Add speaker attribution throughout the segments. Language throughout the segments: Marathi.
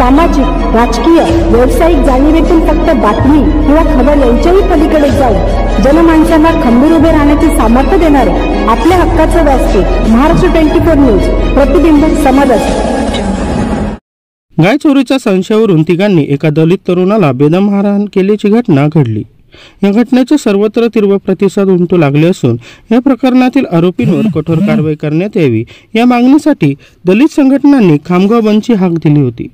Speaker 1: सामाजिक, राजकीय, व्यावसायिक जाणीवेतून फक्त बातमी किंवा खबर यांच्याही पलीकडे जाऊन जनमानसांना खंबीर उभे राहण्याचे सामर्थ्य देणारे आपल्या हक्काचे व्यासपीठ महाराष्ट्र 24 न्यूज, प्रतिबिंब समाजाचे।
Speaker 2: गाय चोरीच्या संशयावरून तिघांनी एका दलित तरुणाला बेदम मारहाण केल्याची घटना घडली। या घटनेचे सर्वत्र तीव्र प्रतिसाद उमटू लागले असून या प्रकरणातील आरोपींवर कठोर कारवाई करण्यात यावी या मागणीसाठी दलित संघटनांनी खामगाव बंदची हाक दिली होती।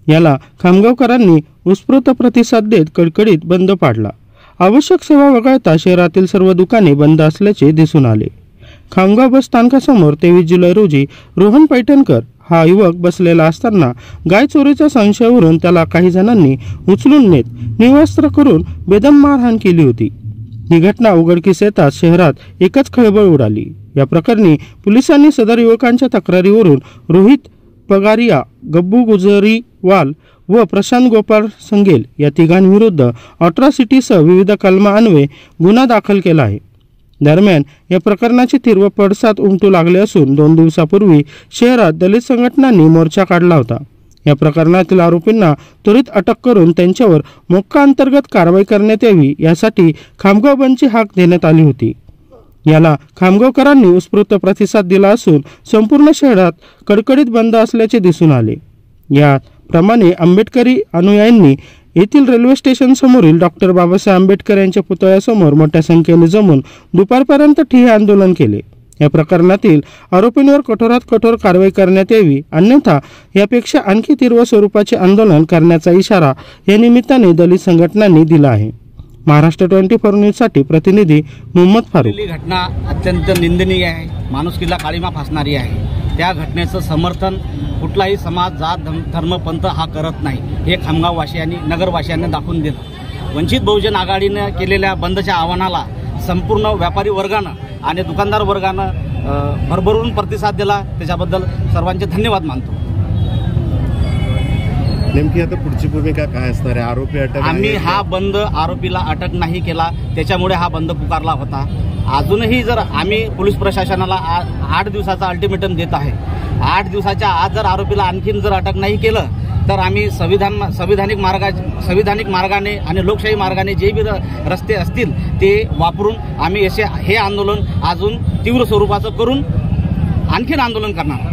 Speaker 2: याला खामगावकरांनी उत्स्फूर्त प्रतिसाद देत कडकडीत बंद पाडला। आवश्यक सेवा वगळता शहरातील सर्व दुकाने बंद असल्याचे दिसून आले। खामगाव बस स्थानकासमोर 23 जुलै रोजी रोहन पैठणकर हा युवक बसलेला असताना गाय चोरीच्या संशयावरून त्याला काही जणांनी उचलून नेत निवस्त्र करून बेदम मारहाण केली होती। ही घटना उघडकीस येताच शहरात एकच खळबळ उडाली। या प्रकरणी पोलिसांनी सदर युवकांच्या तक्रारीवरून रोहित पगारिया, गब्बू गुजरीवाल व प्रशांत गोपाळ संगेल या तिघांविरुद्ध अट्रॉसिटीसह विविध कलमान्वये गुन्हा दाखल केला आहे। दरम्यान या प्रकरणाचे तीव्र पडसाद उमटू लागले असून 2 दिवसापूर्वी शहरात दलित संघटनांनी मोर्चा काढला होता। या प्रकरणातील आरोपींना त्वरित अटक करून त्यांच्यावर मोक्का अंतर्गत कारवाई करण्यात यावी यासाठी खामगाव बंदची हाक देण्यात आली होती। याला खामगावकरांनी उत्स्फूर्त प्रतिसाद दिला असून संपूर्ण शहरात कडकडीत बंद असल्याचे दिसून आले। याप्रमाणे आंबेडकरी अनुयायांनी येथील रेल्वे स्टेशन समोरील डॉक्टर बाबासाहेब आंबेडकर यांच्या पुतळ्यासमोर मोठ्या संख्येने जमून दुपारपर्यंत ठिय्या आंदोलन केले। या प्रकरणातील आरोपींवर कठोरात कठोर कारवाई करण्यात यावी, अन्यथा यापेक्षा आणखी तीव्र स्वरूपाचे आंदोलन करण्याचा इशारा या निमित्ताने दलित संघटनांनी दिला आहे। महाराष्ट्र 24 न्यूज साठी प्रतिनिधी मोहम्मद फारूक।
Speaker 3: ही घटना अत्यंत निंदनीय आहे, माणुसकीला काळीमा फासणारी आहे। त्या घटनेचं समर्थन कुठलाही समाज, जात, धर्म, पंथ हा करत नाही हे खामगाववासियांनी, नगरवासियांनी दाखवून दिलं। वंचित बहुजन आघाडीने केलेल्या बंदच्या आव्हानाला संपूर्ण व्यापारी वर्गानं आणि दुकानदार वर्गानं भरभरून प्रतिसाद दिला, त्याच्याबद्दल सर्वांचे धन्यवाद मानतो।
Speaker 4: नेमकी आता पुढची भूमिका काय असणार आहे? आरोपी अटक,
Speaker 3: आम्ही हा बंद आरोपीला अटक नाही केला, त्याच्यामुळे हा बंद पुकारला होता। अजूनही जर आम्ही पोलीस प्रशासनाला 8 दिवसाचा अल्टिमेटम देत आहे। 8 दिवसाच्या आत जर आरोपीला आणखीन जर अटक नाही केलं तर आम्ही संविधानिक मार्गाने आणि लोकशाही मार्गाने जे बी रस्ते असतील ते वापरून आम्ही हे आंदोलन अजून तीव्र स्वरूपाचं करून आणखीन आंदोलन करणार।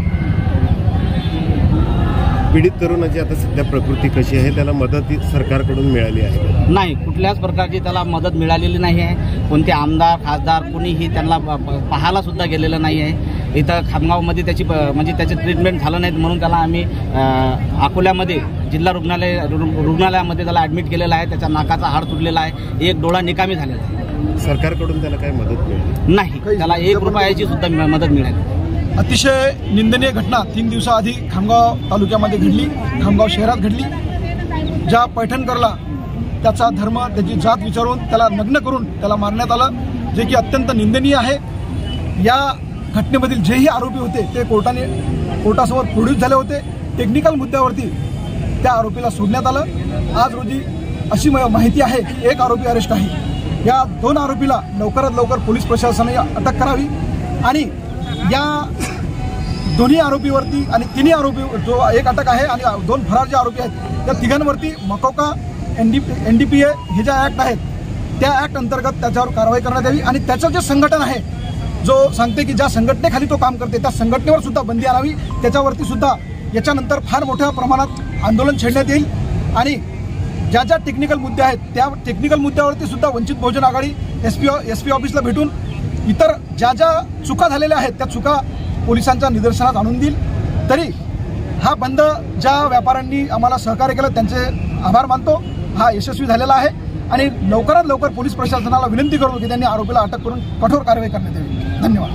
Speaker 4: पीडित तरुणाची आता सध्या प्रकृती कशी आहे? त्याला मदत सरकारकडून मिळाली आहे?
Speaker 3: नाही, कुठल्याच प्रकारची त्याला मदत मिळालेली नाही आहे। कोणते आमदार, खासदार कुणीही त्यांना पाहायला सुद्धा गेलेलं नाही आहे। इथं खामगावमध्ये त्याचे ट्रीटमेंट झालं नाही म्हणून त्याला आम्ही अकोल्यामध्ये जिल्हा रुग्णालयामध्ये त्याला ॲडमिट केलेलं आहे। त्याच्या नाकाचा हाड तुटलेला आहे, एक डोळा निकामी झालेला आहे।
Speaker 4: सरकारकडून त्याला काही मदत मिळाली
Speaker 3: नाही, त्याला 1 रुपयाची सुद्धा मदत मिळाली।
Speaker 5: अतिशय निंदनीय घटना 3 दिवसाआधी खामगाव तालुक्यामध्ये घडली, खामगाव शहरात घडली। ज्या पैठणकरला त्याचा धर्म, त्याची जात विचारून त्याला नग्न करून त्याला मारण्यात आलं, जे की अत्यंत निंदनीय आहे। या घटनेमधील जेही आरोपी होते ते कोर्टासमोर प्रोड्यूस झाले होते। टेक्निकल मुद्द्यावरती त्या आरोपीला सोडण्यात आलं। आज रोजी अशी माहिती आहे की 1 आरोपी अरेस्ट आहे। या 2 आरोपीला लवकरात लवकर पोलीस प्रशासनाने अटक करावी आणि या दोन्ही आरोपीवरती आणि 3 आरोपी, जो 1 अटक आहे आणि 2 फरार जे आरोपी आहेत त्या तिघांवरती मकोका, NDPA हे ज्या ॲक्ट आहेत त्या ॲक्ट अंतर्गत त्याच्यावर कारवाई करण्यात यावी आणि त्याचं जे संघटन आहे जो सांगते की ज्या संघटनेखाली तो काम करते त्या संघटनेवर सुद्धा बंदी आणावी। त्याच्यावरती सुद्धा याच्यानंतर फार मोठ्या प्रमाणात आंदोलन छेडण्यात येईल आणि ज्या ज्या टेक्निकल मुद्दे आहेत त्या टेक्निकल मुद्द्यावरती सुद्धा वंचित बहुजन आघाडी SP ऑफिसला भेटून इतर ज्या ज्या चुका झालेल्या आहेत त्या चुका पोलिसांच्या निदर्शनात आणून देईल। तरी हा बंद ज्या व्यापाऱ्यांनी आम्हाला सहकार्य केलं त्यांचे आभार मानतो। हा यशस्वी झालेला आहे आणि लवकरात लवकर पोलीस प्रशासनाला विनंती करतो की त्यांनी आरोपीला अटक करून कठोर कारवाई करण्यात यावी। धन्यवाद।